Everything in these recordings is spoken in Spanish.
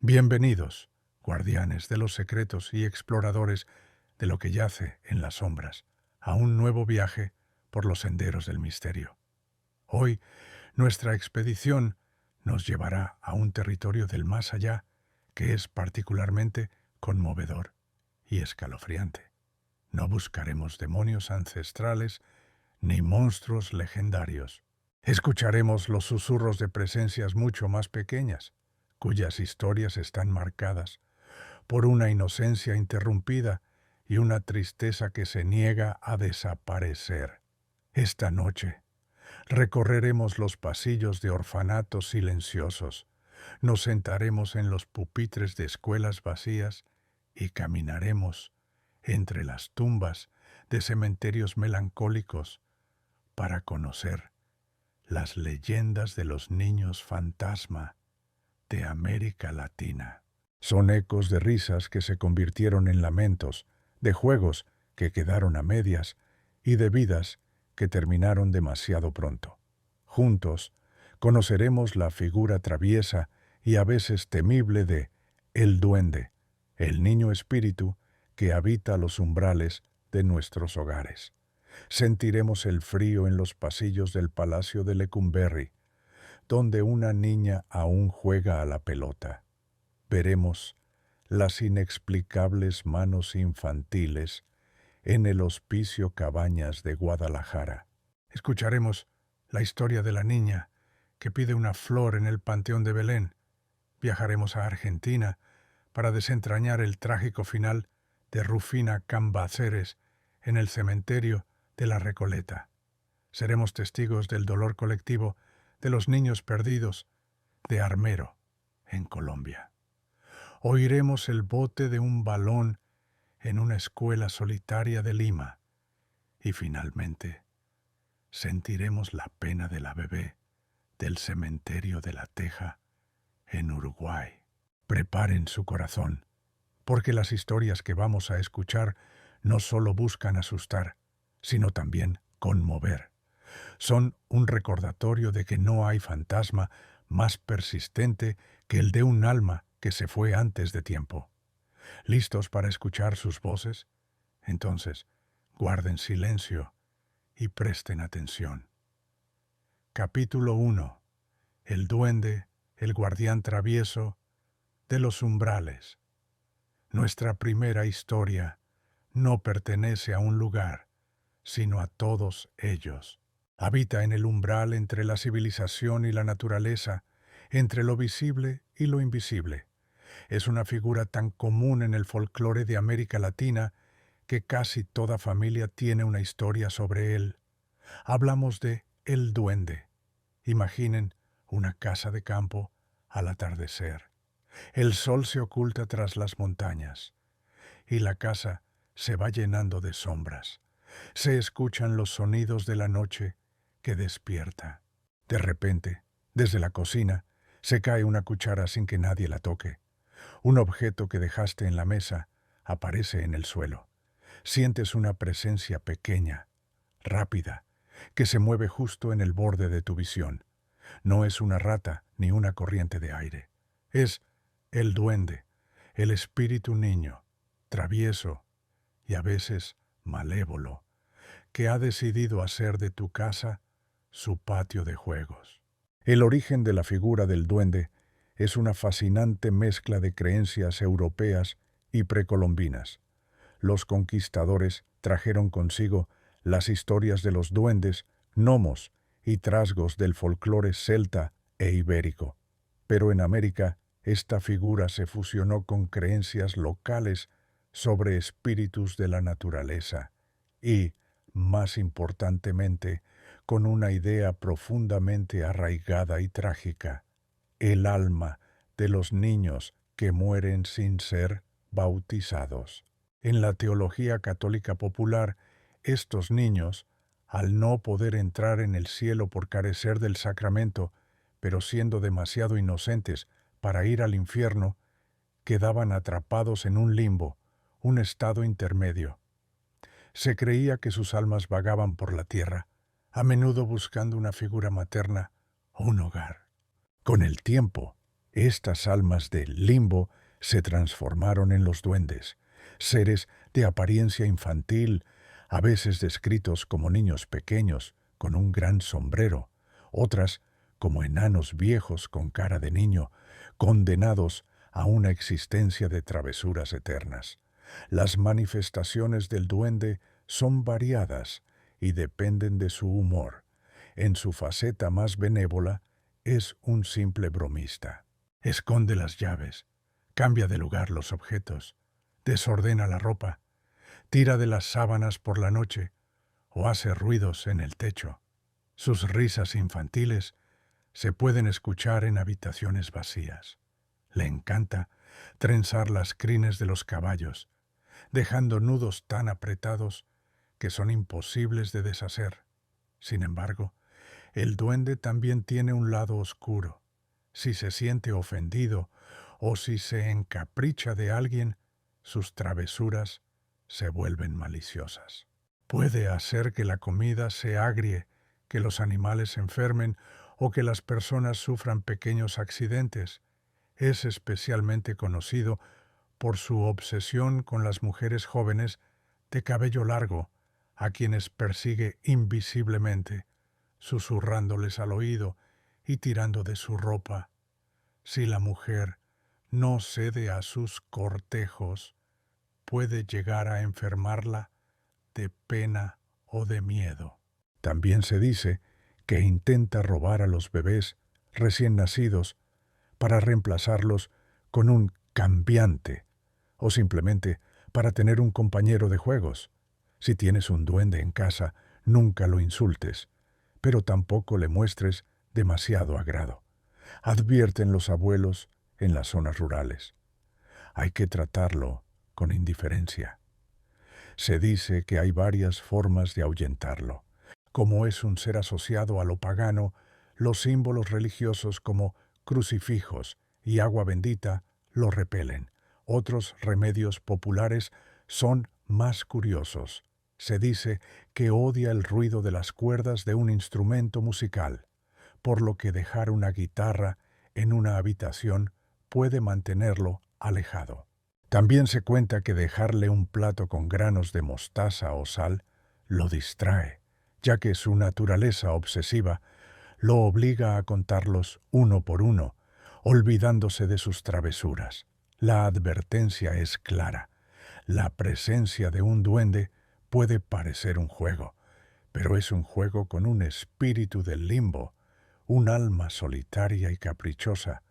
Bienvenidos, guardianes de los secretos y exploradores de lo que yace en las sombras, a un nuevo viaje por los senderos del misterio. Hoy, nuestra expedición nos llevará a un territorio del más allá que es particularmente conmovedor y escalofriante. No buscaremos demonios ancestrales ni monstruos legendarios. Escucharemos los susurros de presencias mucho más pequeñas, cuyas historias están marcadas por una inocencia interrumpida y una tristeza que se niega a desaparecer. Esta noche recorreremos los pasillos de orfanatos silenciosos, nos sentaremos en los pupitres de escuelas vacías y caminaremos entre las tumbas de cementerios melancólicos para conocer las leyendas de los niños fantasma de América Latina. Son ecos de risas que se convirtieron en lamentos, de juegos que quedaron a medias y de vidas que terminaron demasiado pronto. Juntos conoceremos la figura traviesa y a veces temible de el duende, el niño espíritu que habita los umbrales de nuestros hogares. Sentiremos el frío en los pasillos del Palacio de Lecumberri, donde una niña aún juega a la pelota. Veremos las inexplicables manos infantiles en el Hospicio Cabañas de Guadalajara. Escucharemos la historia de la niña que pide una flor en el Panteón de Belén. Viajaremos a Argentina para desentrañar el trágico final de Rufina Cambaceres en el cementerio de La Recoleta. Seremos testigos del dolor colectivo de los niños perdidos de Armero, en Colombia. Oiremos el bote de un balón en una escuela solitaria de Lima. Y finalmente, sentiremos la pena de la bebé del cementerio de La Teja, en Uruguay. Preparen su corazón, porque las historias que vamos a escuchar no solo buscan asustar, sino también conmover. Son un recordatorio de que no hay fantasma más persistente que el de un alma que se fue antes de tiempo. ¿Listos para escuchar sus voces? Entonces, guarden silencio y presten atención. Capítulo 1. El duende, el guardián travieso de los umbrales. Nuestra primera historia no pertenece a un lugar, sino a todos ellos. Habita en el umbral entre la civilización y la naturaleza, entre lo visible y lo invisible. Es una figura tan común en el folclore de América Latina que casi toda familia tiene una historia sobre él. Hablamos de el duende. Imaginen una casa de campo al atardecer. El sol se oculta tras las montañas y la casa se va llenando de sombras. Se escuchan los sonidos de la noche que despierta. De repente, desde la cocina, se cae una cuchara sin que nadie la toque. Un objeto que dejaste en la mesa aparece en el suelo. Sientes una presencia pequeña, rápida, que se mueve justo en el borde de tu visión. No es una rata ni una corriente de aire. Es el duende, el espíritu niño, travieso y a veces malévolo, que ha decidido hacer de tu casa su patio de juegos. El origen de la figura del duende es una fascinante mezcla de creencias europeas y precolombinas. Los conquistadores trajeron consigo las historias de los duendes, gnomos y trasgos del folclore celta e ibérico. Pero en América, esta figura se fusionó con creencias locales sobre espíritus de la naturaleza y, más importantemente, con una idea profundamente arraigada y trágica: el alma de los niños que mueren sin ser bautizados. En la teología católica popular, estos niños, al no poder entrar en el cielo por carecer del sacramento, pero siendo demasiado inocentes para ir al infierno, quedaban atrapados en un limbo, un estado intermedio. Se creía que sus almas vagaban por la tierra, a menudo buscando una figura materna o un hogar. Con el tiempo, Estas almas del limbo se transformaron en los duendes, seres de apariencia infantil, a veces descritos como niños pequeños con un gran sombrero, otras como enanos viejos con cara de niño, condenados a una existencia de travesuras eternas. Las manifestaciones del duende son variadas y dependen de su humor. En su faceta más benévola, es un simple bromista. Esconde las llaves, cambia de lugar los objetos, desordena la ropa, tira de las sábanas por la noche o hace ruidos en el techo. Sus risas infantiles se pueden escuchar en habitaciones vacías. Le encanta trenzar las crines de los caballos, dejando nudos tan apretados que son imposibles de deshacer. Sin embargo, el duende también tiene un lado oscuro. Si se siente ofendido o si se encapricha de alguien, sus travesuras se vuelven maliciosas. Puede hacer que la comida se agrie, que los animales se enfermen o que las personas sufran pequeños accidentes. Es especialmente conocido por su obsesión con las mujeres jóvenes de cabello largo, a quienes persigue invisiblemente, susurrándoles al oído y tirando de su ropa. Si la mujer no cede a sus cortejos, puede llegar a enfermarla de pena o de miedo. También se dice que intenta robar a los bebés recién nacidos para reemplazarlos con un cambiante o simplemente para tener un compañero de juegos. Si tienes un duende en casa, nunca lo insultes, pero tampoco le muestres demasiado agrado. Advierten los abuelos en las zonas rurales. Hay que tratarlo con indiferencia. Se dice que hay varias formas de ahuyentarlo. Como es un ser asociado a lo pagano, los símbolos religiosos como crucifijos y agua bendita lo repelen. Otros remedios populares son más curiosos. Se dice que odia el ruido de las cuerdas de un instrumento musical, por lo que dejar una guitarra en una habitación puede mantenerlo alejado. También se cuenta que dejarle un plato con granos de mostaza o sal lo distrae, ya que su naturaleza obsesiva lo obliga a contarlos uno por uno, olvidándose de sus travesuras. La advertencia es clara. La presencia de un duende puede parecer un juego, pero es un juego con un espíritu del limbo, un alma solitaria y caprichosa,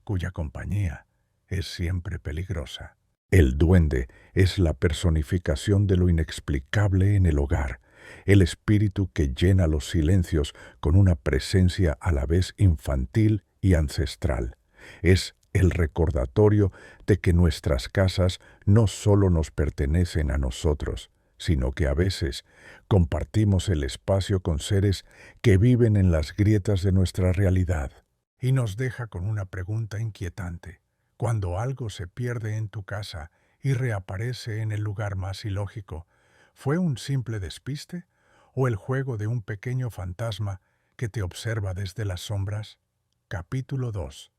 cuya compañía es siempre peligrosa. El duende es la personificación de lo inexplicable en el hogar, el espíritu que llena los silencios con una presencia a la vez infantil y ancestral. Es el recordatorio de que nuestras casas no solo nos pertenecen a nosotros, sino que a veces compartimos el espacio con seres que viven en las grietas de nuestra realidad. Y nos deja con una pregunta inquietante. Cuando algo se pierde en tu casa y reaparece en el lugar más ilógico, ¿fue un simple despiste o el juego de un pequeño fantasma que te observa desde las sombras? Capítulo 2.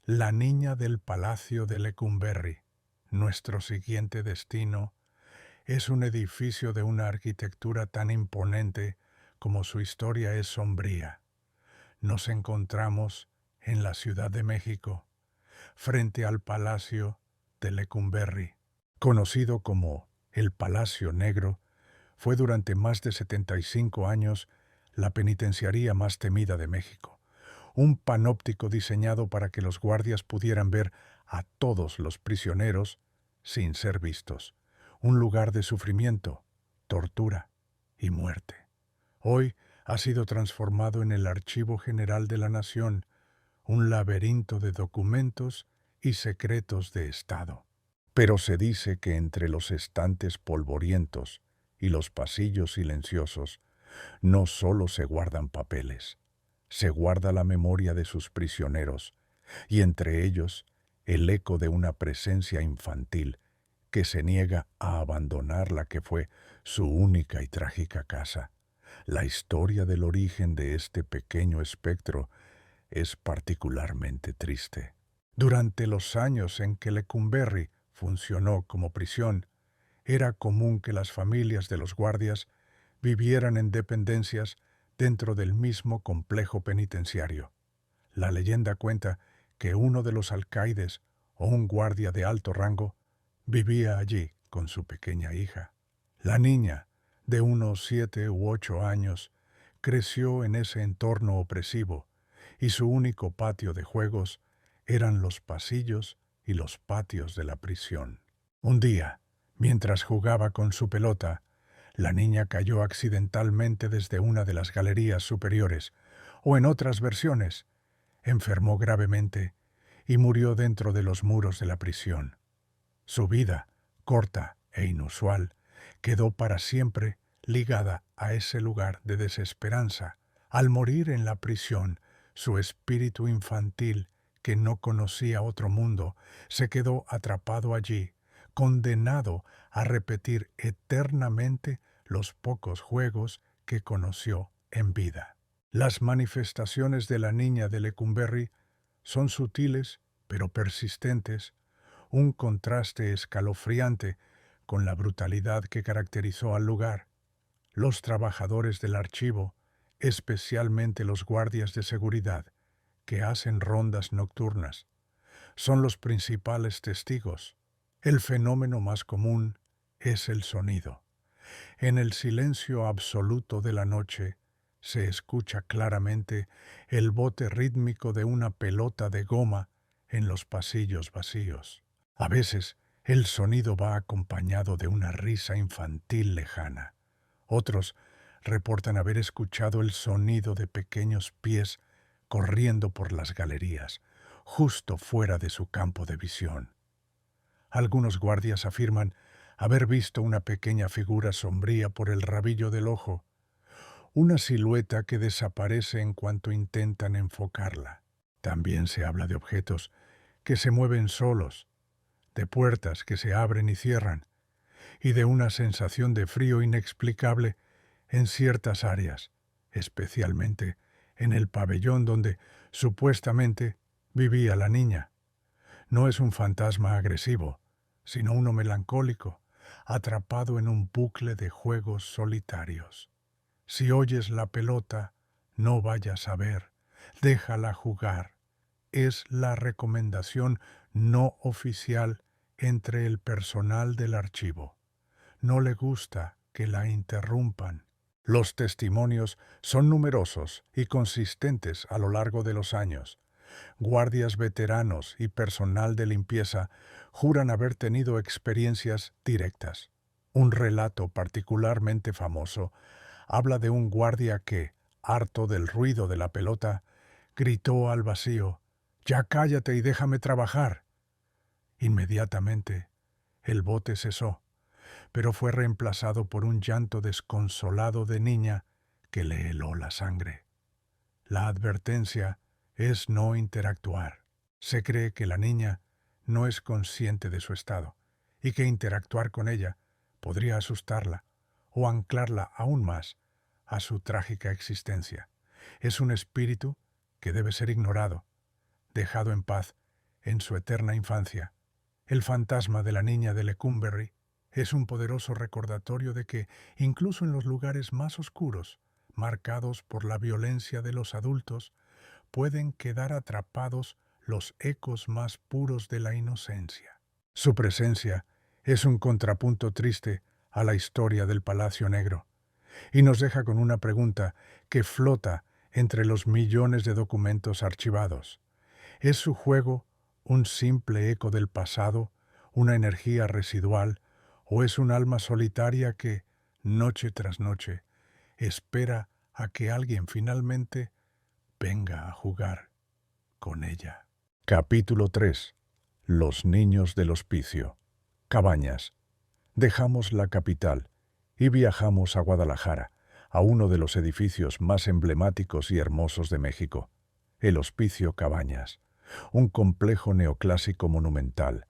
La niña del palacio de Lecumberri. Nuestro siguiente destino es un edificio de una arquitectura tan imponente como su historia es sombría. Nos encontramos en la Ciudad de México, frente al Palacio de Lecumberri. Conocido como el Palacio Negro, fue durante más de 75 años la penitenciaría más temida de México. Un panóptico diseñado para que los guardias pudieran ver a todos los prisioneros sin ser vistos. Un lugar de sufrimiento, tortura y muerte. Hoy ha sido transformado en el Archivo General de la Nación, un laberinto de documentos y secretos de Estado. Pero se dice que entre los estantes polvorientos y los pasillos silenciosos no solo se guardan papeles, se guarda la memoria de sus prisioneros, y entre ellos el eco de una presencia infantil que se niega a abandonar la que fue su única y trágica casa. La historia del origen de este pequeño espectro es particularmente triste. Durante los años en que Lecumberri funcionó como prisión, era común que las familias de los guardias vivieran en dependencias dentro del mismo complejo penitenciario. La leyenda cuenta que uno de los alcaides o un guardia de alto rango vivía allí con su pequeña hija. La niña, de unos 7 u 8 años, creció en ese entorno opresivo y su único patio de juegos eran los pasillos y los patios de la prisión. Un día, mientras jugaba con su pelota, la niña cayó accidentalmente desde una de las galerías superiores, o en otras versiones, enfermó gravemente y murió dentro de los muros de la prisión. Su vida, corta e inusual, quedó para siempre ligada a ese lugar de desesperanza. Al morir en la prisión, su espíritu infantil, que no conocía otro mundo, se quedó atrapado allí, condenado a repetir eternamente los pocos juegos que conoció en vida. Las manifestaciones de la niña de Lecumberri son sutiles pero persistentes, un contraste escalofriante con la brutalidad que caracterizó al lugar. Los trabajadores del archivo, especialmente los guardias de seguridad, que hacen rondas nocturnas, son los principales testigos. El fenómeno más común es el sonido. En el silencio absoluto de la noche se escucha claramente el bote rítmico de una pelota de goma en los pasillos vacíos. A veces el sonido va acompañado de una risa infantil lejana. Otros reportan haber escuchado el sonido de pequeños pies corriendo por las galerías, justo fuera de su campo de visión. Algunos guardias afirman haber visto una pequeña figura sombría por el rabillo del ojo, una silueta que desaparece en cuanto intentan enfocarla. También se habla de objetos que se mueven solos, de puertas que se abren y cierran, y de una sensación de frío inexplicable en ciertas áreas, especialmente en el pabellón donde supuestamente vivía la niña. No es un fantasma agresivo, sino uno melancólico, atrapado en un bucle de juegos solitarios. Si oyes la pelota, no vayas a ver, déjala jugar. Es la recomendación no oficial entre el personal del archivo. No le gusta que la interrumpan. Los testimonios son numerosos y consistentes a lo largo de los años. Guardias veteranos y personal de limpieza juran haber tenido experiencias directas. Un relato particularmente famoso habla de un guardia que, harto del ruido de la pelota, gritó al vacío: «¡Ya cállate y déjame trabajar!». Inmediatamente, el bote cesó, pero fue reemplazado por un llanto desconsolado de niña que le heló la sangre. La advertencia es no interactuar. Se cree que la niña no es consciente de su estado y que interactuar con ella podría asustarla o anclarla aún más a su trágica existencia. Es un espíritu que debe ser ignorado, dejado en paz en su eterna infancia. El fantasma de la niña de Lecumberri es un poderoso recordatorio de que, incluso en los lugares más oscuros, marcados por la violencia de los adultos, pueden quedar atrapados los ecos más puros de la inocencia. Su presencia es un contrapunto triste a la historia del Palacio Negro, y nos deja con una pregunta que flota entre los millones de documentos archivados. ¿Es su juego un simple eco del pasado, una energía residual, o es un alma solitaria que, noche tras noche, espera a que alguien finalmente venga a jugar con ella? Capítulo 3. Los niños del hospicio. Cabañas. Dejamos la capital y viajamos a Guadalajara, a uno de los edificios más emblemáticos y hermosos de México, el Hospicio Cabañas, un complejo neoclásico monumental,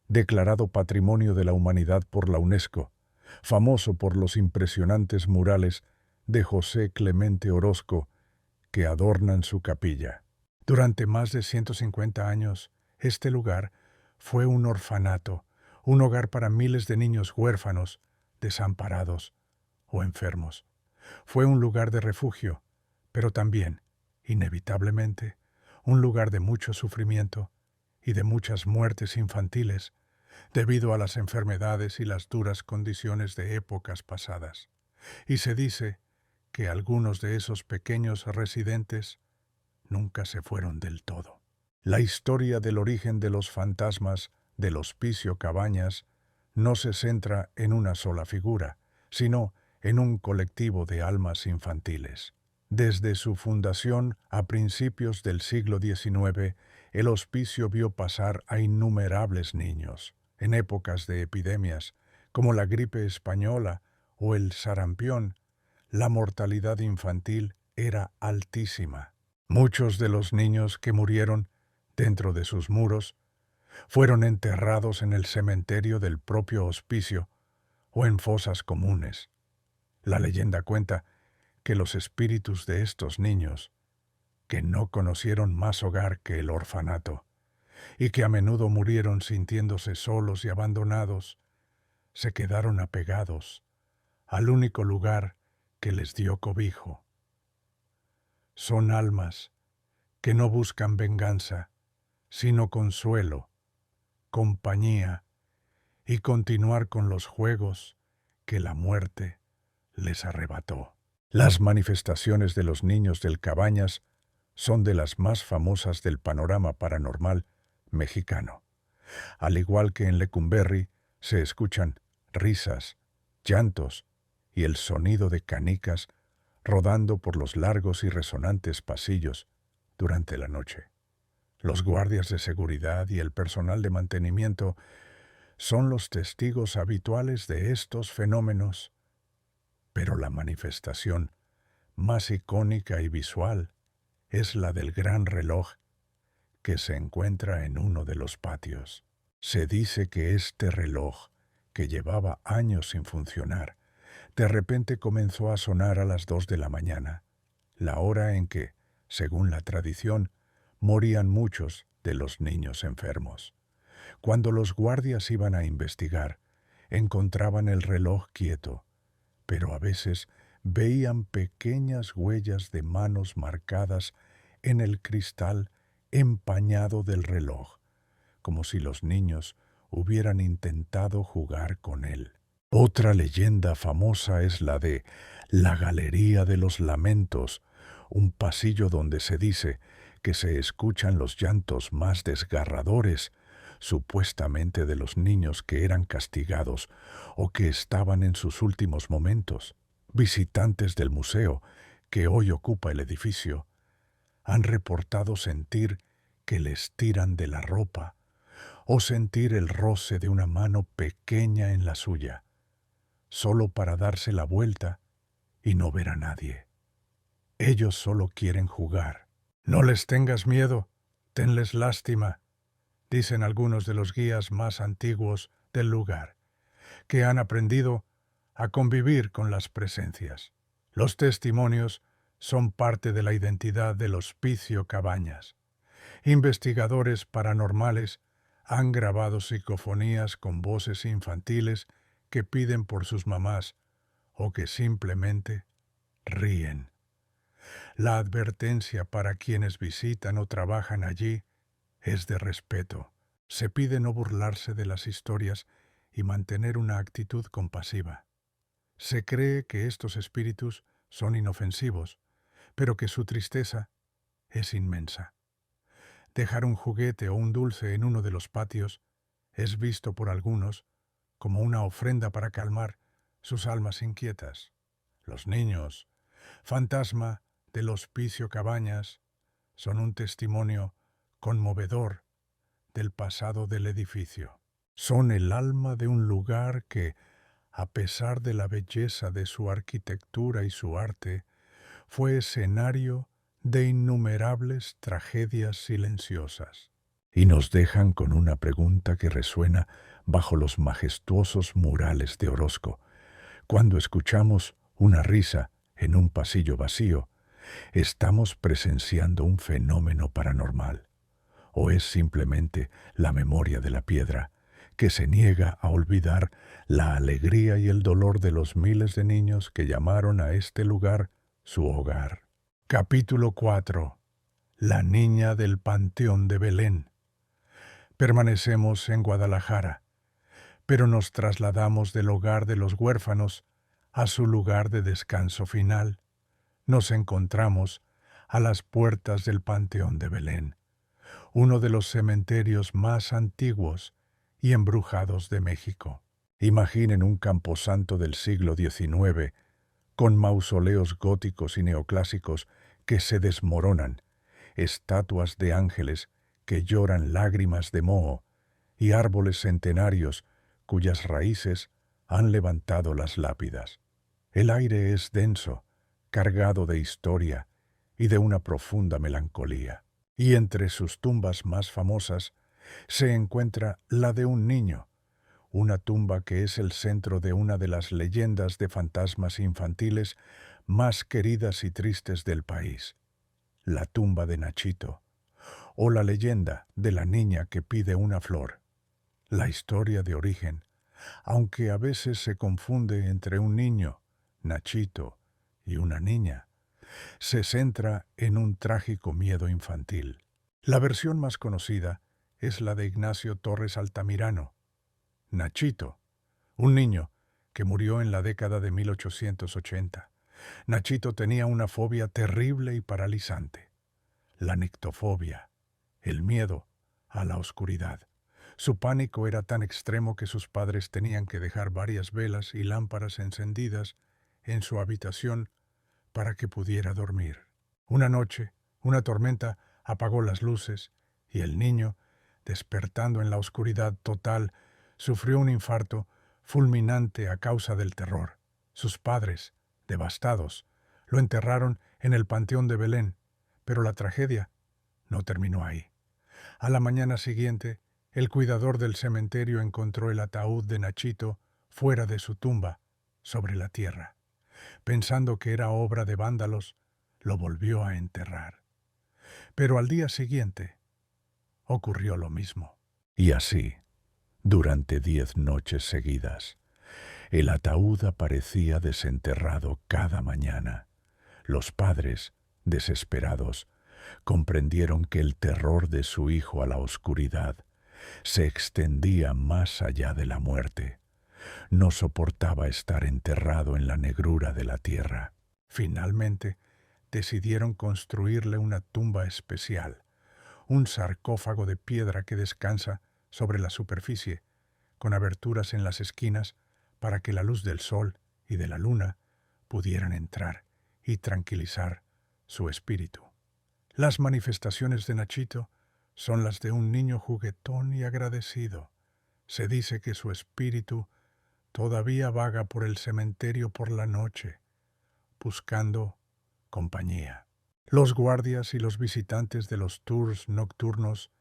declarado Patrimonio de la Humanidad por la UNESCO, famoso por los impresionantes murales de José Clemente Orozco que adornan su capilla. Durante más de 150 años, Este lugar fue un orfanato, un hogar para miles de niños huérfanos, desamparados o enfermos. Fue un lugar de refugio, pero también, inevitablemente, un lugar de mucho sufrimiento y de muchas muertes infantiles, debido a las enfermedades y las duras condiciones de épocas pasadas. Y se dice que algunos de esos pequeños residentes nunca se fueron del todo. La historia del origen de los fantasmas del Hospicio Cabañas no se centra en una sola figura, sino en un colectivo de almas infantiles. Desde su fundación a principios del siglo XIX, el hospicio vio pasar a innumerables niños, en épocas de epidemias, como la gripe española o el sarampión. La mortalidad infantil era altísima. Muchos de los niños que murieron dentro de sus muros fueron enterrados en el cementerio del propio hospicio o en fosas comunes. La leyenda cuenta que los espíritus de estos niños, que no conocieron más hogar que el orfanato, y que a menudo murieron sintiéndose solos y abandonados, se quedaron apegados al único lugar que les dio cobijo. Son almas que no buscan venganza, sino consuelo, compañía y continuar con los juegos que la muerte les arrebató. Las manifestaciones de los niños del Cabañas son de las más famosas del panorama paranormal mexicano. Al igual que en Lecumberri, se escuchan risas, llantos y el sonido de canicas rodando por los largos y resonantes pasillos durante la noche. Los guardias de seguridad y el personal de mantenimiento son los testigos habituales de estos fenómenos, pero la manifestación más icónica y visual es la del gran reloj que se encuentra en uno de los patios. Se dice que este reloj, que llevaba años sin funcionar, de repente comenzó a sonar a las 2 de la mañana, la hora en que, según la tradición, morían muchos de los niños enfermos. Cuando los guardias iban a investigar, encontraban el reloj quieto, pero a veces veían pequeñas huellas de manos marcadas en el cristal empañado del reloj, como si los niños hubieran intentado jugar con él. Otra leyenda famosa es la de la Galería de los Lamentos, un pasillo donde se dice que se escuchan los llantos más desgarradores, supuestamente de los niños que eran castigados o que estaban en sus últimos momentos. Visitantes del museo, que hoy ocupa el edificio, han reportado sentir que les tiran de la ropa o sentir el roce de una mano pequeña en la suya, solo para darse la vuelta y no ver a nadie. Ellos solo quieren jugar. No les tengas miedo, tenles lástima, dicen algunos de los guías más antiguos del lugar, que han aprendido a convivir con las presencias. Los testimonios son parte de la identidad del Hospicio Cabañas. Investigadores paranormales han grabado psicofonías con voces infantiles que piden por sus mamás o que simplemente ríen. La advertencia para quienes visitan o trabajan allí es de respeto. Se pide no burlarse de las historias y mantener una actitud compasiva. Se cree que estos espíritus son inofensivos, pero que su tristeza es inmensa. Dejar un juguete o un dulce en uno de los patios es visto por algunos como una ofrenda para calmar sus almas inquietas. Los niños, fantasma del Hospicio Cabañas, son un testimonio conmovedor del pasado del edificio. Son el alma de un lugar que, a pesar de la belleza de su arquitectura y su arte, fue escenario de innumerables tragedias silenciosas. Y nos dejan con una pregunta que resuena bajo los majestuosos murales de Orozco. Cuando escuchamos una risa en un pasillo vacío, estamos presenciando un fenómeno paranormal, ¿O es simplemente la memoria de la piedra que se niega a olvidar la alegría y el dolor de los miles de niños que llamaron a este lugar su hogar? Capítulo 4. La niña del Panteón de Belén. Permanecemos en Guadalajara, pero nos trasladamos del hogar de los huérfanos a su lugar de descanso final. Nos encontramos a las puertas del Panteón de Belén, uno de los cementerios más antiguos y embrujados de México. Imaginen un camposanto del siglo XIX, con mausoleos góticos y neoclásicos que se desmoronan, estatuas de ángeles que lloran lágrimas de moho y árboles centenarios cuyas raíces han levantado las lápidas. El aire es denso, cargado de historia y de una profunda melancolía. Y entre sus tumbas más famosas se encuentra la de un niño, una tumba que es el centro de una de las leyendas de fantasmas infantiles más queridas y tristes del país, la tumba de Nachito, o la leyenda de la niña que pide una flor. La historia de origen, aunque a veces se confunde entre un niño, Nachito, y una niña, se centra en un trágico miedo infantil. La versión más conocida es la de Ignacio Torres Altamirano, Nachito, un niño que murió en la década de 1880. Nachito tenía una fobia terrible y paralizante, la nictofobia, el miedo a la oscuridad. Su pánico era tan extremo que sus padres tenían que dejar varias velas y lámparas encendidas en su habitación para que pudiera dormir. Una noche, una tormenta apagó las luces y el niño, despertando en la oscuridad total, sufrió un infarto fulminante a causa del terror. Sus padres, devastados, lo enterraron en el Panteón de Belén, pero la tragedia no terminó ahí. A la mañana siguiente, el cuidador del cementerio encontró el ataúd de Nachito fuera de su tumba, sobre la tierra. Pensando que era obra de vándalos, lo volvió a enterrar. Pero al día siguiente ocurrió lo mismo. Y así, durante 10 noches seguidas, el ataúd aparecía desenterrado cada mañana. Los padres, desesperados, comprendieron que el terror de su hijo a la oscuridad se extendía más allá de la muerte. No soportaba estar enterrado en la negrura de la tierra. Finalmente, decidieron construirle una tumba especial, un sarcófago de piedra que descansa sobre la superficie, con aberturas en las esquinas para que la luz del sol y de la luna pudieran entrar y tranquilizar su espíritu. Las manifestaciones de Nachito son las de un niño juguetón y agradecido. Se dice que su espíritu todavía vaga por el cementerio por la noche, buscando compañía. Los guardias y los visitantes de los tours nocturnos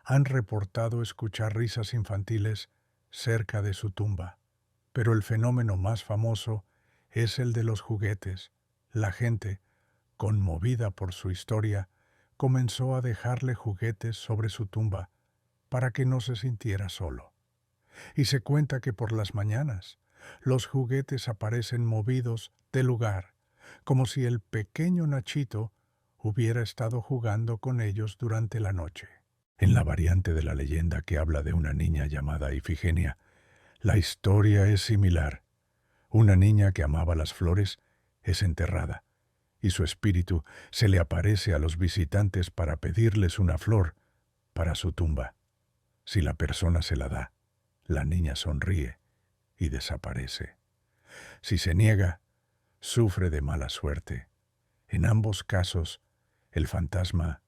han reportado escuchar risas infantiles cerca de su tumba, pero el fenómeno más famoso es el de los juguetes. La gente, conmovida por su historia, comenzó a dejarle juguetes sobre su tumba para que no se sintiera solo. Y se cuenta que por las mañanas los juguetes aparecen movidos de lugar, como si el pequeño Nachito hubiera estado jugando con ellos durante la noche. En la variante de la leyenda que habla de una niña llamada Ifigenia, la historia es similar. Una niña que amaba las flores es enterrada, y su espíritu se le aparece a los visitantes para pedirles una flor para su tumba. Si la persona se la da, la niña sonríe y desaparece. Si se niega, sufre de mala suerte. En ambos casos, el fantasma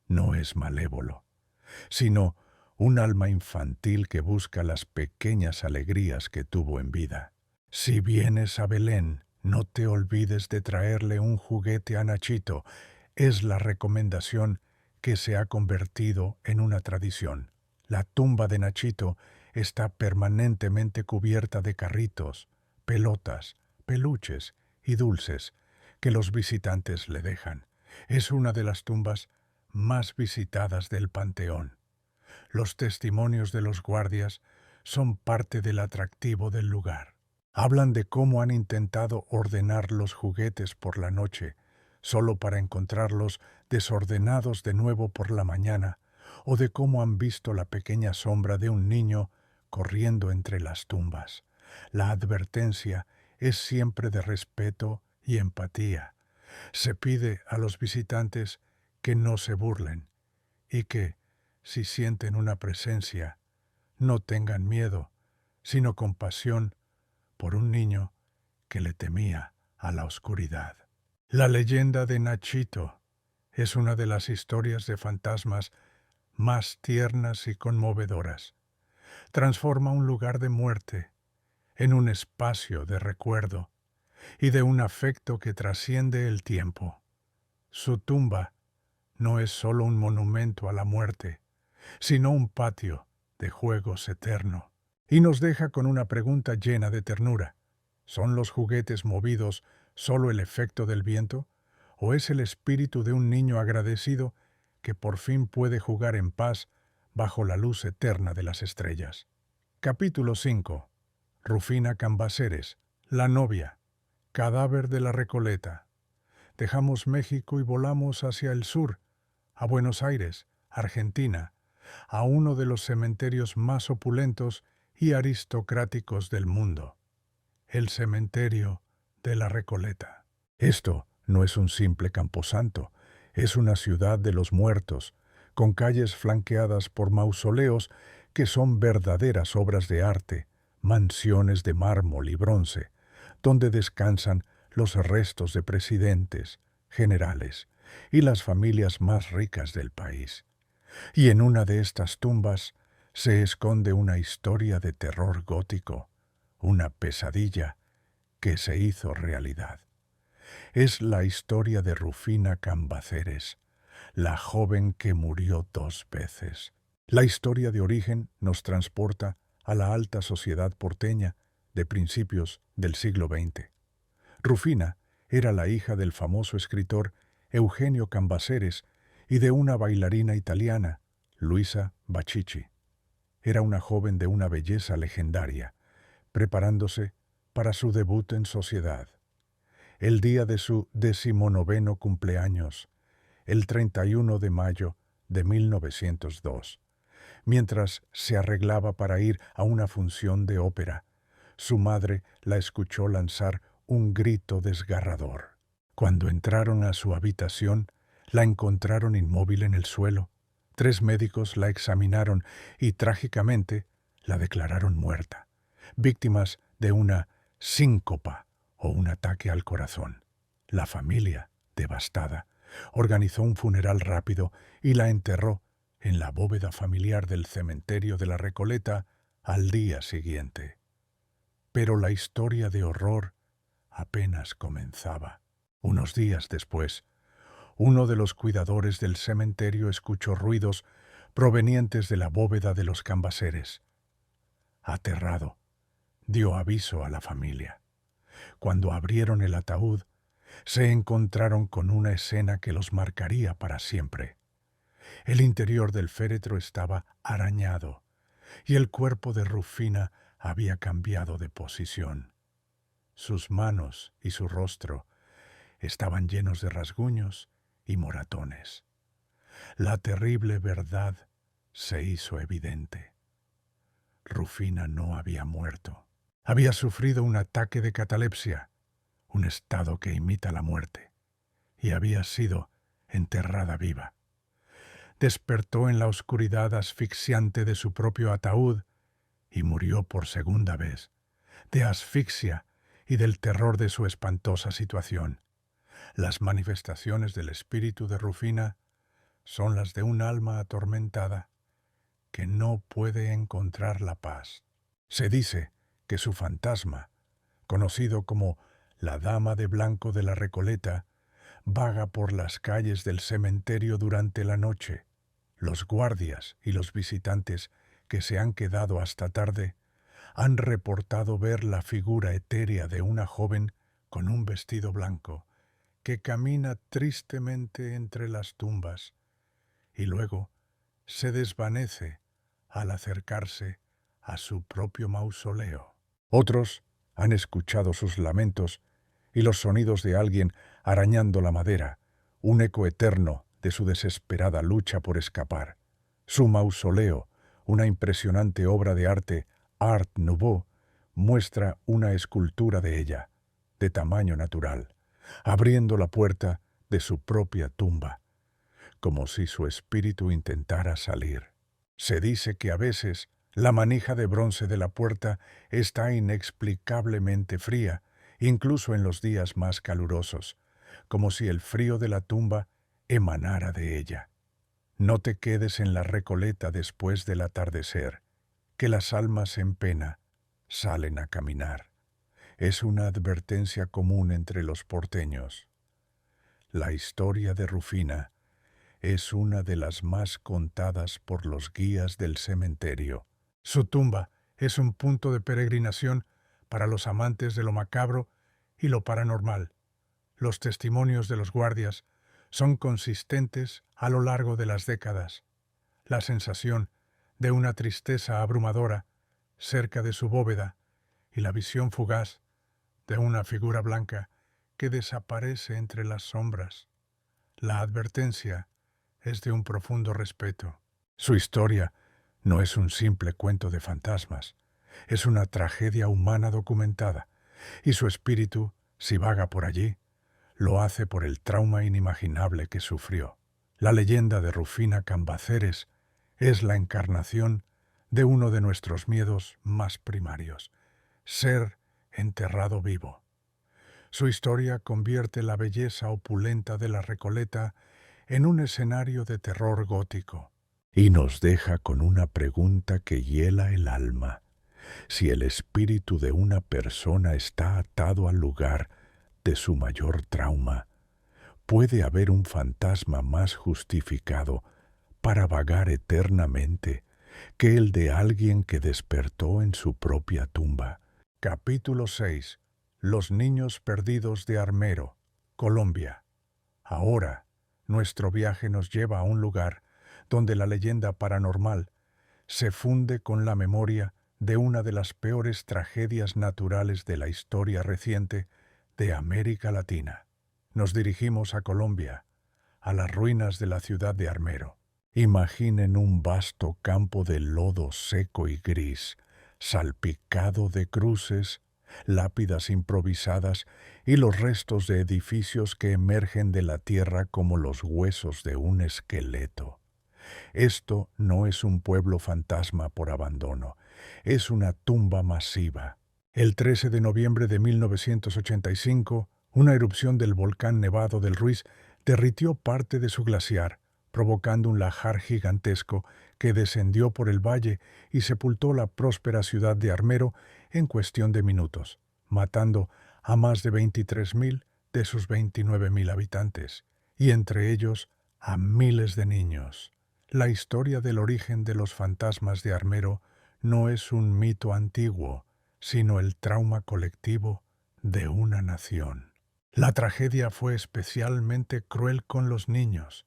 no es malévolo, sino un alma infantil que busca las pequeñas alegrías que tuvo en vida. Si vienes a Belén, no te olvides de traerle un juguete a Nachito. Es la recomendación que se ha convertido en una tradición. La tumba de Nachito está permanentemente cubierta de carritos, pelotas, peluches y dulces que los visitantes le dejan. Es una de las tumbas más visitadas del panteón. Los testimonios de los guardias son parte del atractivo del lugar. Hablan de cómo han intentado ordenar los juguetes por la noche, solo para encontrarlos desordenados de nuevo por la mañana, o de cómo han visto la pequeña sombra de un niño corriendo entre las tumbas. La advertencia es siempre de respeto y empatía. Se pide a los visitantes que no se burlen y que, si sienten una presencia, no tengan miedo, sino compasión por un niño que le temía a la oscuridad. La leyenda de Nachito es una de las historias de fantasmas más tiernas y conmovedoras. Transforma un lugar de muerte en un espacio de recuerdo y de un afecto que trasciende el tiempo. Su tumba no es solo un monumento a la muerte, sino un patio de juegos eterno. Y nos deja con una pregunta llena de ternura. ¿Son los juguetes movidos solo el efecto del viento? ¿O es el espíritu de un niño agradecido que por fin puede jugar en paz bajo la luz eterna de las estrellas? Capítulo 5. Rufina Cambaceres, la novia, cadáver de la Recoleta. Dejamos México y volamos hacia el sur, a Buenos Aires, Argentina, a uno de los cementerios más opulentos y aristocráticos del mundo, el cementerio de la Recoleta. Esto no es un simple camposanto, es una ciudad de los muertos, con calles flanqueadas por mausoleos que son verdaderas obras de arte, mansiones de mármol y bronce, donde descansan los restos de presidentes, generales y las familias más ricas del país. Y en una de estas tumbas se esconde una historia de terror gótico, una pesadilla que se hizo realidad. Es la historia de Rufina Cambaceres, la joven que murió 2 veces. La historia de origen nos transporta a la alta sociedad porteña de principios del siglo XX. Rufina era la hija del famoso escritor Eugenio Cambaceres y de una bailarina italiana, Luisa Bacicci. Era una joven de una belleza legendaria, preparándose para su debut en sociedad. El día de su 19º cumpleaños, el 31 de mayo de 1902, mientras se arreglaba para ir a una función de ópera, su madre la escuchó lanzar un grito desgarrador. Cuando entraron a su habitación, la encontraron inmóvil en el suelo. 3 médicos la examinaron y trágicamente la declararon muerta, víctimas de una síncopa o un ataque al corazón. La familia, devastada, organizó un funeral rápido y la enterró en la bóveda familiar del cementerio de la Recoleta al día siguiente. Pero la historia de horror apenas comenzaba. Unos días después, uno de los cuidadores del cementerio escuchó ruidos provenientes de la bóveda de los Cambaceres. Aterrado, dio aviso a la familia. Cuando abrieron el ataúd, se encontraron con una escena que los marcaría para siempre. El interior del féretro estaba arañado y el cuerpo de Rufina había cambiado de posición. Sus manos y su rostro estaban llenos de rasguños y moratones. La terrible verdad se hizo evidente. Rufina no había muerto. Había sufrido un ataque de catalepsia, un estado que imita la muerte, y había sido enterrada viva. Despertó en la oscuridad asfixiante de su propio ataúd y murió por segunda vez, de asfixia y del terror de su espantosa situación. Las manifestaciones del espíritu de Rufina son las de un alma atormentada que no puede encontrar la paz. Se dice que su fantasma, conocido como la Dama de Blanco de la Recoleta, vaga por las calles del cementerio durante la noche. Los guardias y los visitantes que se han quedado hasta tarde han reportado ver la figura etérea de una joven con un vestido blanco que camina tristemente entre las tumbas y luego se desvanece al acercarse a su propio mausoleo. Otros han escuchado sus lamentos y los sonidos de alguien arañando la madera, un eco eterno de su desesperada lucha por escapar. Su mausoleo, una impresionante obra de arte Art Nouveau, muestra una escultura de ella, de tamaño natural, abriendo la puerta de su propia tumba, como si su espíritu intentara salir. Se dice que a veces la manija de bronce de la puerta está inexplicablemente fría, incluso en los días más calurosos, como si el frío de la tumba emanara de ella. No te quedes en la Recoleta después del atardecer, que las almas en pena salen a caminar. Es una advertencia común entre los porteños. La historia de Rufina es una de las más contadas por los guías del cementerio. Su tumba es un punto de peregrinación para los amantes de lo macabro y lo paranormal. Los testimonios de los guardias son consistentes a lo largo de las décadas. La sensación de una tristeza abrumadora cerca de su bóveda y la visión fugaz de una figura blanca que desaparece entre las sombras. La advertencia es de un profundo respeto. Su historia no es un simple cuento de fantasmas, es una tragedia humana documentada, y su espíritu, si vaga por allí, lo hace por el trauma inimaginable que sufrió. La leyenda de Rufina Cambaceres es la encarnación de uno de nuestros miedos más primarios, ser enterrado vivo. Su historia convierte la belleza opulenta de la Recoleta en un escenario de terror gótico. Y nos deja con una pregunta que hiela el alma. Si el espíritu de una persona está atado al lugar de su mayor trauma, ¿puede haber un fantasma más justificado para vagar eternamente que el de alguien que despertó en su propia tumba? Capítulo 6. Los niños perdidos de Armero, Colombia. Ahora, nuestro viaje nos lleva a un lugar donde la leyenda paranormal se funde con la memoria de una de las peores tragedias naturales de la historia reciente de América Latina. Nos dirigimos a Colombia, a las ruinas de la ciudad de Armero. Imaginen un vasto campo de lodo seco y gris, salpicado de cruces, lápidas improvisadas y los restos de edificios que emergen de la tierra como los huesos de un esqueleto. Esto no es un pueblo fantasma por abandono, es una tumba masiva. El 13 de noviembre de 1985, una erupción del volcán Nevado del Ruiz derritió parte de su glaciar, provocando un lajar gigantesco que descendió por el valle y sepultó la próspera ciudad de Armero en cuestión de minutos, matando a más de 23.000 de sus 29.000 habitantes, y entre ellos a miles de niños. La historia del origen de los fantasmas de Armero no es un mito antiguo, sino el trauma colectivo de una nación. La tragedia fue especialmente cruel con los niños.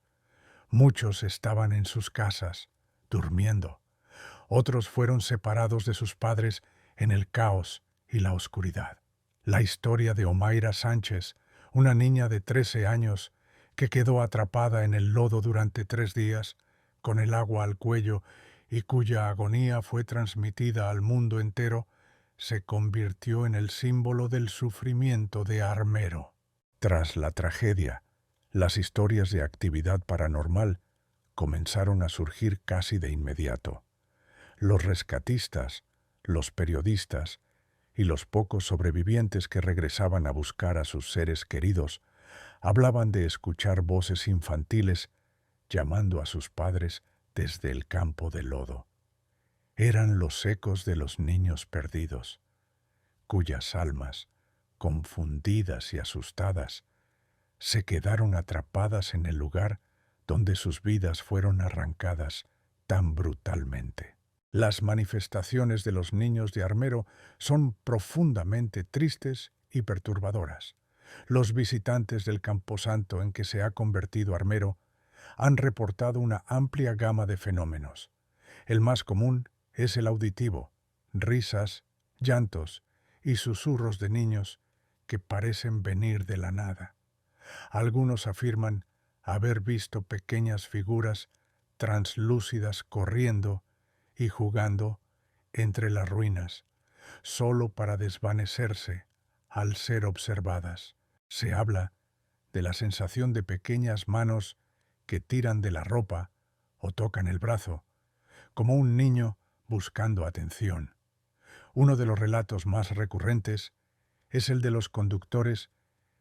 Muchos estaban en sus casas, durmiendo. Otros fueron separados de sus padres en el caos y la oscuridad. La historia de Omaira Sánchez, una niña de 13 años que quedó atrapada en el lodo durante 3 días, con el agua al cuello y cuya agonía fue transmitida al mundo entero, se convirtió en el símbolo del sufrimiento de Armero. Tras la tragedia, las historias de actividad paranormal comenzaron a surgir casi de inmediato. Los rescatistas, los periodistas y los pocos sobrevivientes que regresaban a buscar a sus seres queridos hablaban de escuchar voces infantiles llamando a sus padres desde el campo de lodo. Eran los ecos de los niños perdidos, cuyas almas, confundidas y asustadas, se quedaron atrapadas en el lugar donde sus vidas fueron arrancadas tan brutalmente. Las manifestaciones de los niños de Armero son profundamente tristes y perturbadoras. Los visitantes del camposanto en que se ha convertido Armero han reportado una amplia gama de fenómenos. El más común es el auditivo, risas, llantos y susurros de niños que parecen venir de la nada. Algunos afirman haber visto pequeñas figuras translúcidas corriendo y jugando entre las ruinas, solo para desvanecerse al ser observadas. Se habla de la sensación de pequeñas manos que tiran de la ropa o tocan el brazo, como un niño buscando atención. Uno de los relatos más recurrentes es el de los conductores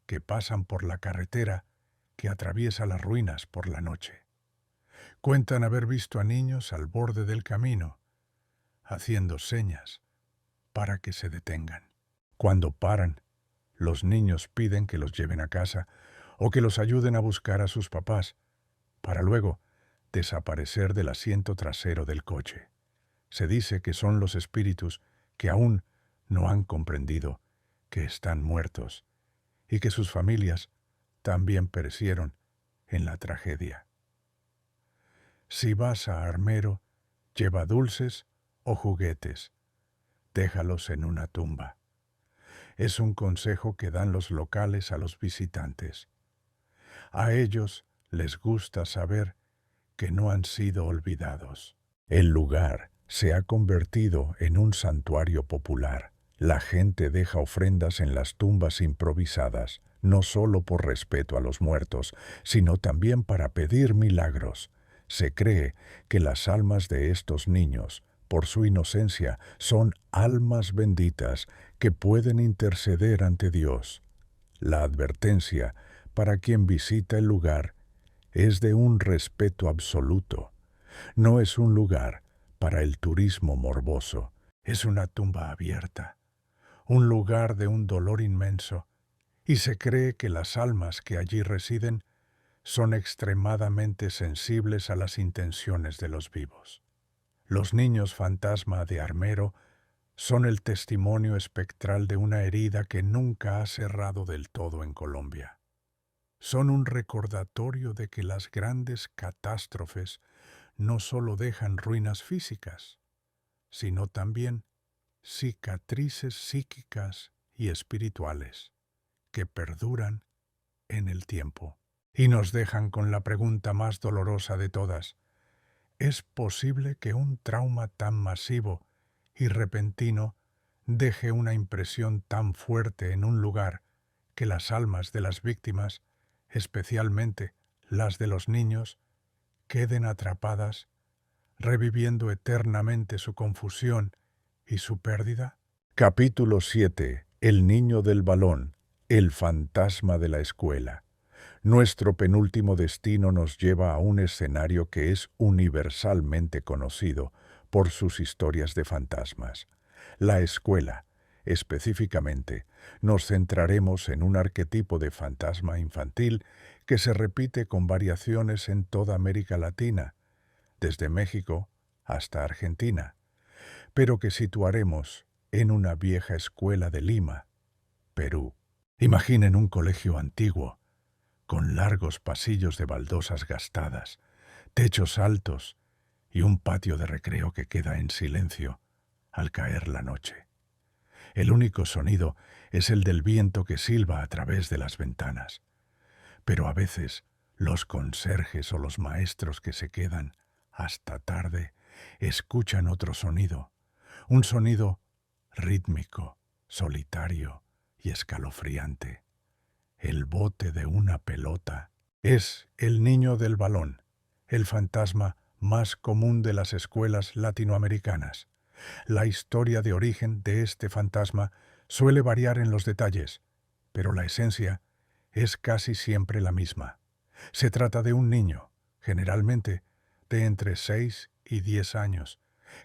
que pasan por la carretera que atraviesa las ruinas por la noche. Cuentan haber visto a niños al borde del camino, haciendo señas para que se detengan. Cuando paran, los niños piden que los lleven a casa o que los ayuden a buscar a sus papás, para luego desaparecer del asiento trasero del coche. Se dice que son los espíritus que aún no han comprendido que están muertos y que sus familias también perecieron en la tragedia. Si vas a Armero, lleva dulces o juguetes. Déjalos en una tumba. Es un consejo que dan los locales a los visitantes. A ellos les gusta saber que no han sido olvidados. El lugar se ha convertido en un santuario popular. La gente deja ofrendas en las tumbas improvisadas, no solo por respeto a los muertos, sino también para pedir milagros. Se cree que las almas de estos niños, por su inocencia, son almas benditas que pueden interceder ante Dios. La advertencia para quien visita el lugar es de un respeto absoluto. No es un lugar para el turismo morboso, es una tumba abierta, un lugar de un dolor inmenso, y se cree que las almas que allí residen son extremadamente sensibles a las intenciones de los vivos. Los niños fantasma de Armero son el testimonio espectral de una herida que nunca ha cerrado del todo en Colombia. Son un recordatorio de que las grandes catástrofes no solo dejan ruinas físicas, sino también cicatrices psíquicas y espirituales que perduran en el tiempo. Y nos dejan con la pregunta más dolorosa de todas: ¿es posible que un trauma tan masivo y repentino deje una impresión tan fuerte en un lugar que las almas de las víctimas, especialmente las de los niños, queden atrapadas, reviviendo eternamente su confusión y su pérdida? Capítulo 7. El niño del balón, el fantasma de la escuela. Nuestro penúltimo destino nos lleva a un escenario que es universalmente conocido por sus historias de fantasmas. La escuela. Específicamente, nos centraremos en un arquetipo de fantasma infantil que se repite con variaciones en toda América Latina, desde México hasta Argentina, pero que situaremos en una vieja escuela de Lima, Perú. Imaginen un colegio antiguo, con largos pasillos de baldosas gastadas, techos altos y un patio de recreo que queda en silencio al caer la noche. El único sonido es el del viento que silba a través de las ventanas. Pero a veces los conserjes o los maestros que se quedan hasta tarde escuchan otro sonido, un sonido rítmico, solitario y escalofriante. El bote de una pelota. Es el niño del balón, el fantasma más común de las escuelas latinoamericanas. La historia de origen de este fantasma suele variar en los detalles, pero la esencia es casi siempre la misma. Se trata de un niño, generalmente de entre 6 y 10 años,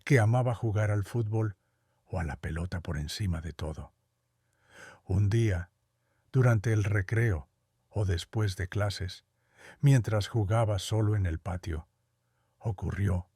que amaba jugar al fútbol o a la pelota por encima de todo. Un día, durante el recreo o después de clases, mientras jugaba solo en el patio, ocurrió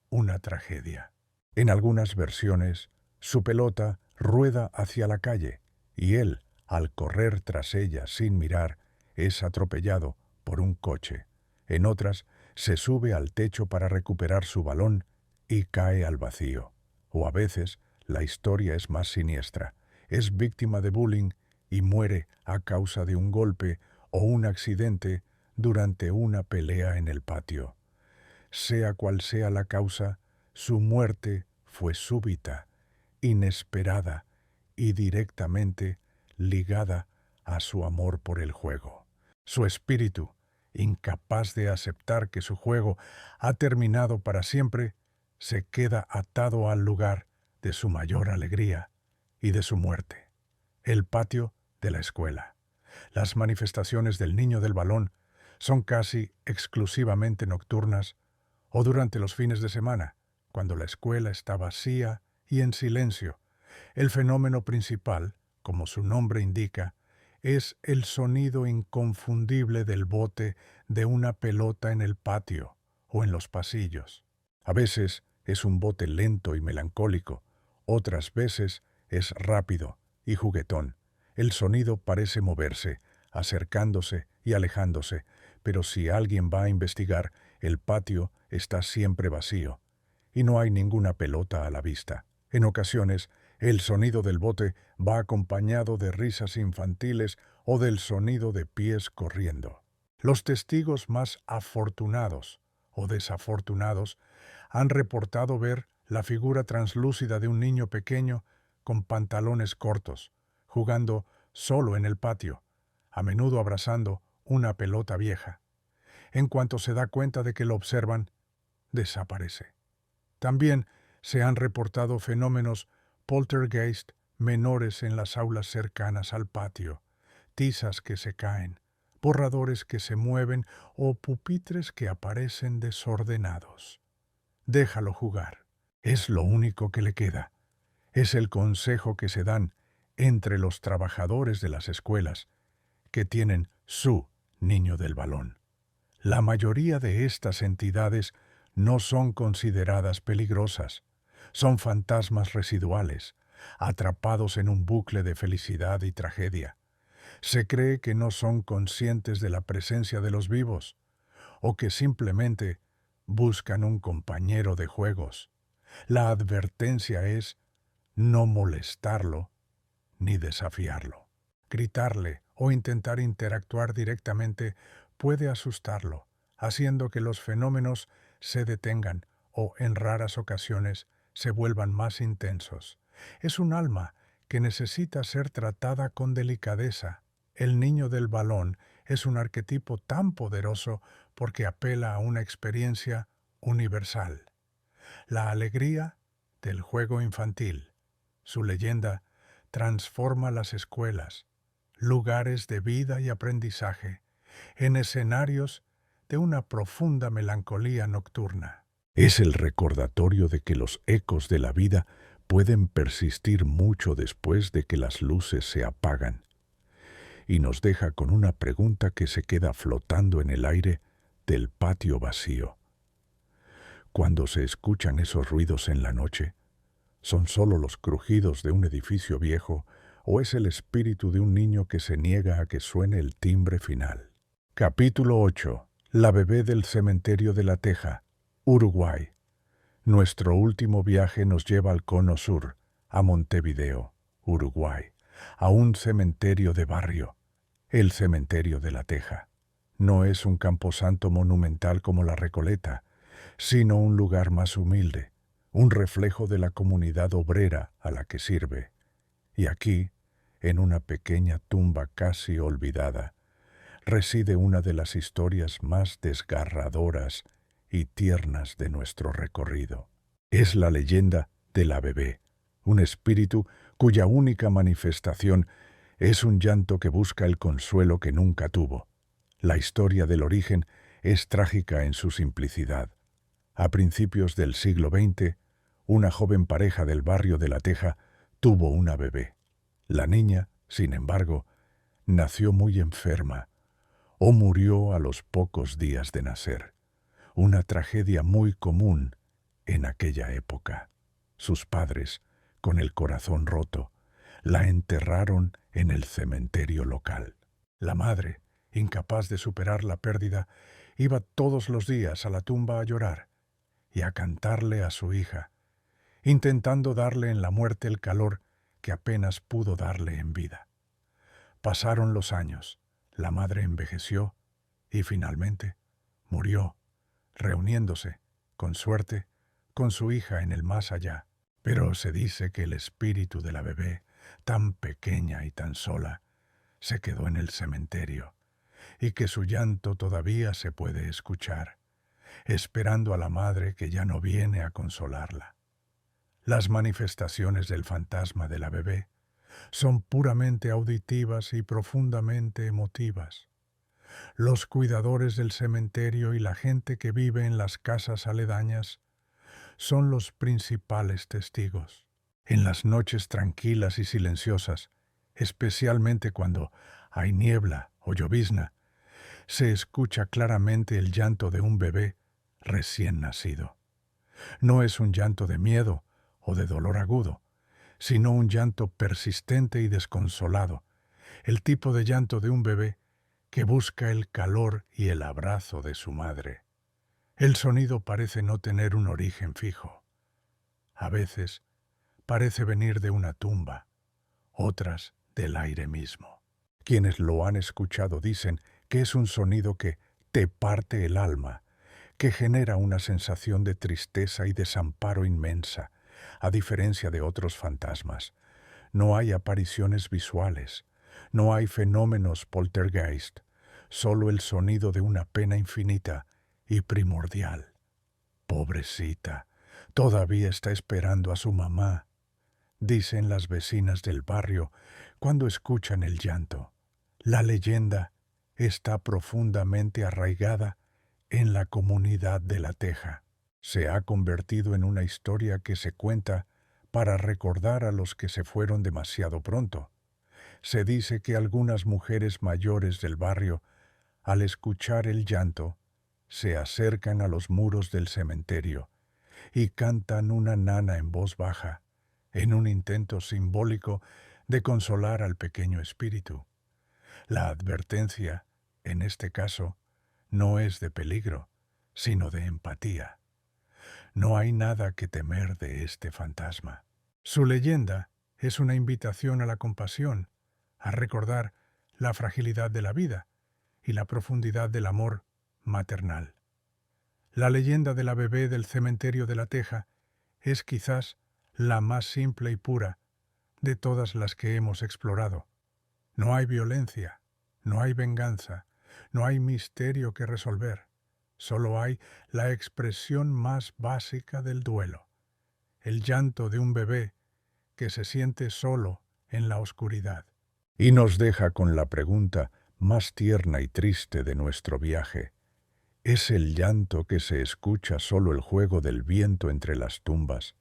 una tragedia. En algunas versiones, su pelota rueda hacia la calle y él, al correr tras ella sin mirar, es atropellado por un coche. En otras, Se sube al techo para recuperar su balón y cae al vacío. O a veces, la historia es más siniestra. Es víctima de bullying y muere a causa de un golpe o un accidente durante una pelea en el patio. Sea cual sea la causa, su muerte fue súbita, inesperada y directamente ligada a su amor por el juego. Su espíritu, incapaz de aceptar que su juego ha terminado para siempre, se queda atado al lugar de su mayor alegría y de su muerte, el patio de la escuela. Las manifestaciones del niño del balón son casi exclusivamente nocturnas o durante los fines de semana, cuando la escuela está vacía y en silencio. El fenómeno principal, como su nombre indica, es el sonido inconfundible del bote de una pelota en el patio o en los pasillos. A veces es un bote lento y melancólico, otras veces es rápido y juguetón. El sonido parece moverse, acercándose y alejándose, pero si alguien va a investigar, el patio está siempre vacío y no hay ninguna pelota a la vista. En ocasiones, el sonido del bote va acompañado de risas infantiles o del sonido de pies corriendo. Los testigos más afortunados o desafortunados han reportado ver la figura translúcida de un niño pequeño con pantalones cortos, jugando solo en el patio, a menudo abrazando una pelota vieja. En cuanto se da cuenta de que lo observan, desaparece. También se han reportado fenómenos poltergeist menores en las aulas cercanas al patio, tizas que se caen, borradores que se mueven o pupitres que aparecen desordenados. Déjalo jugar. Es lo único que le queda. Es el consejo que se dan entre los trabajadores de las escuelas que tienen su niño del balón. La mayoría de estas entidades no son consideradas peligrosas. Son fantasmas residuales, atrapados en un bucle de felicidad y tragedia. Se cree que no son conscientes de la presencia de los vivos, o que simplemente buscan un compañero de juegos. La advertencia es no molestarlo ni desafiarlo. Gritarle o intentar interactuar directamente puede asustarlo, haciendo que los fenómenos se detengan o, en raras ocasiones, se vuelvan más intensos. Es un alma que necesita ser tratada con delicadeza. El niño del balón es un arquetipo tan poderoso porque apela a una experiencia universal. La alegría del juego infantil. Su leyenda transforma las escuelas, lugares de vida y aprendizaje, en escenarios de una profunda melancolía nocturna. Es el recordatorio de que los ecos de la vida pueden persistir mucho después de que las luces se apagan, y nos deja con una pregunta que se queda flotando en el aire del patio vacío. Cuando se escuchan esos ruidos en la noche, ¿son solo los crujidos de un edificio viejo o es el espíritu de un niño que se niega a que suene el timbre final? Capítulo 8. La bebé del cementerio de La Teja, Uruguay. Nuestro último viaje nos lleva al cono sur, a Montevideo, Uruguay, a un cementerio de barrio, el cementerio de La Teja. No es un camposanto monumental como la Recoleta, sino un lugar más humilde, un reflejo de la comunidad obrera a la que sirve. Y aquí, en una pequeña tumba casi olvidada, reside una de las historias más desgarradoras y tiernas de nuestro recorrido. Es la leyenda de la bebé, un espíritu cuya única manifestación es un llanto que busca el consuelo que nunca tuvo. La historia del origen es trágica en su simplicidad. A principios del siglo XX, una joven pareja del barrio de La Teja tuvo una bebé. La niña, sin embargo, nació muy enferma o murió a los pocos días de nacer. Una tragedia muy común en aquella época. Sus padres, con el corazón roto, la enterraron en el cementerio local. La madre, incapaz de superar la pérdida, Iba todos los días a la tumba a llorar y a cantarle a su hija, intentando darle en la muerte el calor que apenas pudo darle en vida. Pasaron los años, la madre envejeció y finalmente murió, reuniéndose, con suerte, con su hija en el más allá. Pero se dice que el espíritu de la bebé, tan pequeña y tan sola, se quedó en el cementerio, y que su llanto todavía se puede escuchar, esperando a la madre que ya no viene a consolarla. Las manifestaciones del fantasma de la bebé son puramente auditivas y profundamente emotivas. Los cuidadores del cementerio y la gente que vive en las casas aledañas son los principales testigos. En las noches tranquilas y silenciosas, especialmente cuando hay niebla o llovizna, se escucha claramente el llanto de un bebé recién nacido. No es un llanto de miedo o de dolor agudo, sino un llanto persistente y desconsolado, el tipo de llanto de un bebé que busca el calor y el abrazo de su madre. El sonido parece no tener un origen fijo. A veces parece venir de una tumba, otras del aire mismo. Quienes lo han escuchado dicen que es un sonido que te parte el alma, que genera una sensación de tristeza y desamparo inmensa, a diferencia de otros fantasmas. No hay apariciones visuales, no hay fenómenos poltergeist, solo el sonido de una pena infinita y primordial. Pobrecita, todavía está esperando a su mamá, dicen las vecinas del barrio cuando escuchan el llanto. La leyenda está profundamente arraigada en la comunidad de La Teja. Se ha convertido en una historia que se cuenta para recordar a los que se fueron demasiado pronto. Se dice que algunas mujeres mayores del barrio, al escuchar el llanto, se acercan a los muros del cementerio y cantan una nana en voz baja, en un intento simbólico de consolar al pequeño espíritu. La advertencia, en este caso, no es de peligro, sino de empatía. No hay nada que temer de este fantasma. Su leyenda es una invitación a la compasión, a recordar la fragilidad de la vida y la profundidad del amor maternal. La leyenda de la bebé del cementerio de La Teja es quizás la más simple y pura de todas las que hemos explorado. No hay violencia, no hay venganza, no hay misterio que resolver. Solo hay la expresión más básica del duelo, el llanto de un bebé que se siente solo en la oscuridad. Y nos deja con la pregunta más tierna y triste de nuestro viaje. ¿Es el llanto que se escucha solo el juego del viento entre las tumbas?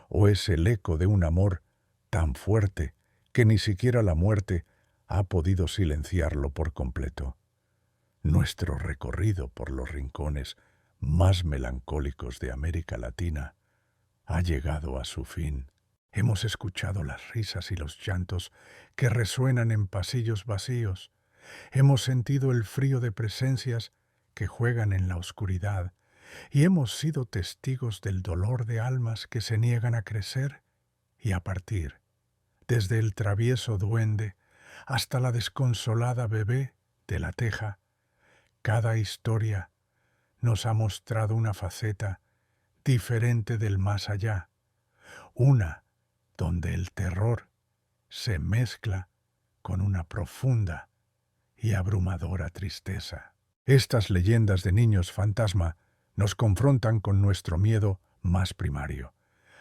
¿O es el eco de un amor tan fuerte que ni siquiera la muerte ha podido silenciarlo por completo? Nuestro recorrido por los rincones más melancólicos de América Latina ha llegado a su fin. Hemos escuchado las risas y los llantos que resuenan en pasillos vacíos. Hemos sentido el frío de presencias que juegan en la oscuridad y hemos sido testigos del dolor de almas que se niegan a crecer y a partir, desde el travieso duende hasta la desconsolada bebé de La Teja. Cada historia nos ha mostrado una faceta diferente del más allá, una donde el terror se mezcla con una profunda y abrumadora tristeza. Estas leyendas de niños fantasma nos confrontan con nuestro miedo más primario,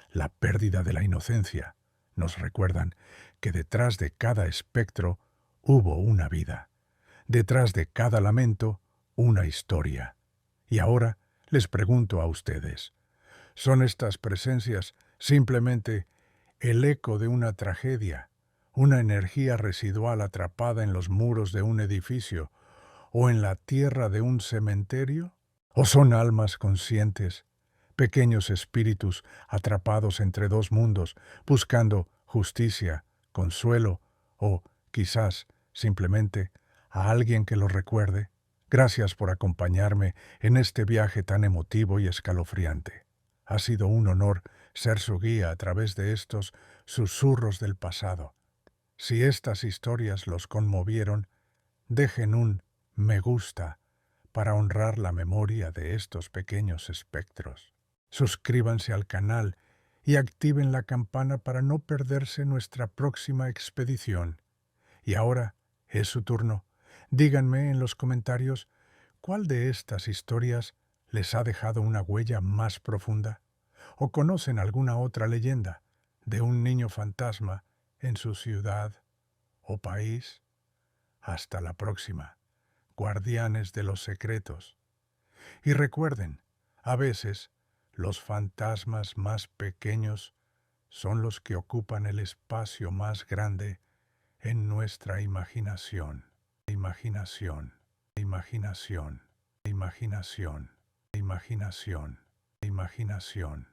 la pérdida de la inocencia. Nos recuerdan que detrás de cada espectro hubo una vida, detrás de cada lamento una historia. Y ahora les pregunto a ustedes, ¿son estas presencias simplemente el eco de una tragedia, una energía residual atrapada en los muros de un edificio o en la tierra de un cementerio? ¿O son almas conscientes, pequeños espíritus atrapados entre dos mundos, buscando justicia, consuelo o, quizás, simplemente a alguien que los recuerde? Gracias por acompañarme en este viaje tan emotivo y escalofriante. Ha sido un honor ser su guía a través de estos susurros del pasado. Si estas historias los conmovieron, dejen un me gusta para honrar la memoria de estos pequeños espectros. Suscríbanse al canal y activen la campana para no perderse nuestra próxima expedición. Y ahora es su turno. Díganme en los comentarios cuál de estas historias les ha dejado una huella más profunda, o conocen alguna otra leyenda de un niño fantasma en su ciudad o país. Hasta la próxima, guardianes de los secretos. Y recuerden, a veces los fantasmas más pequeños son los que ocupan el espacio más grande en nuestra imaginación. Imaginación, imaginación, imaginación, imaginación, imaginación.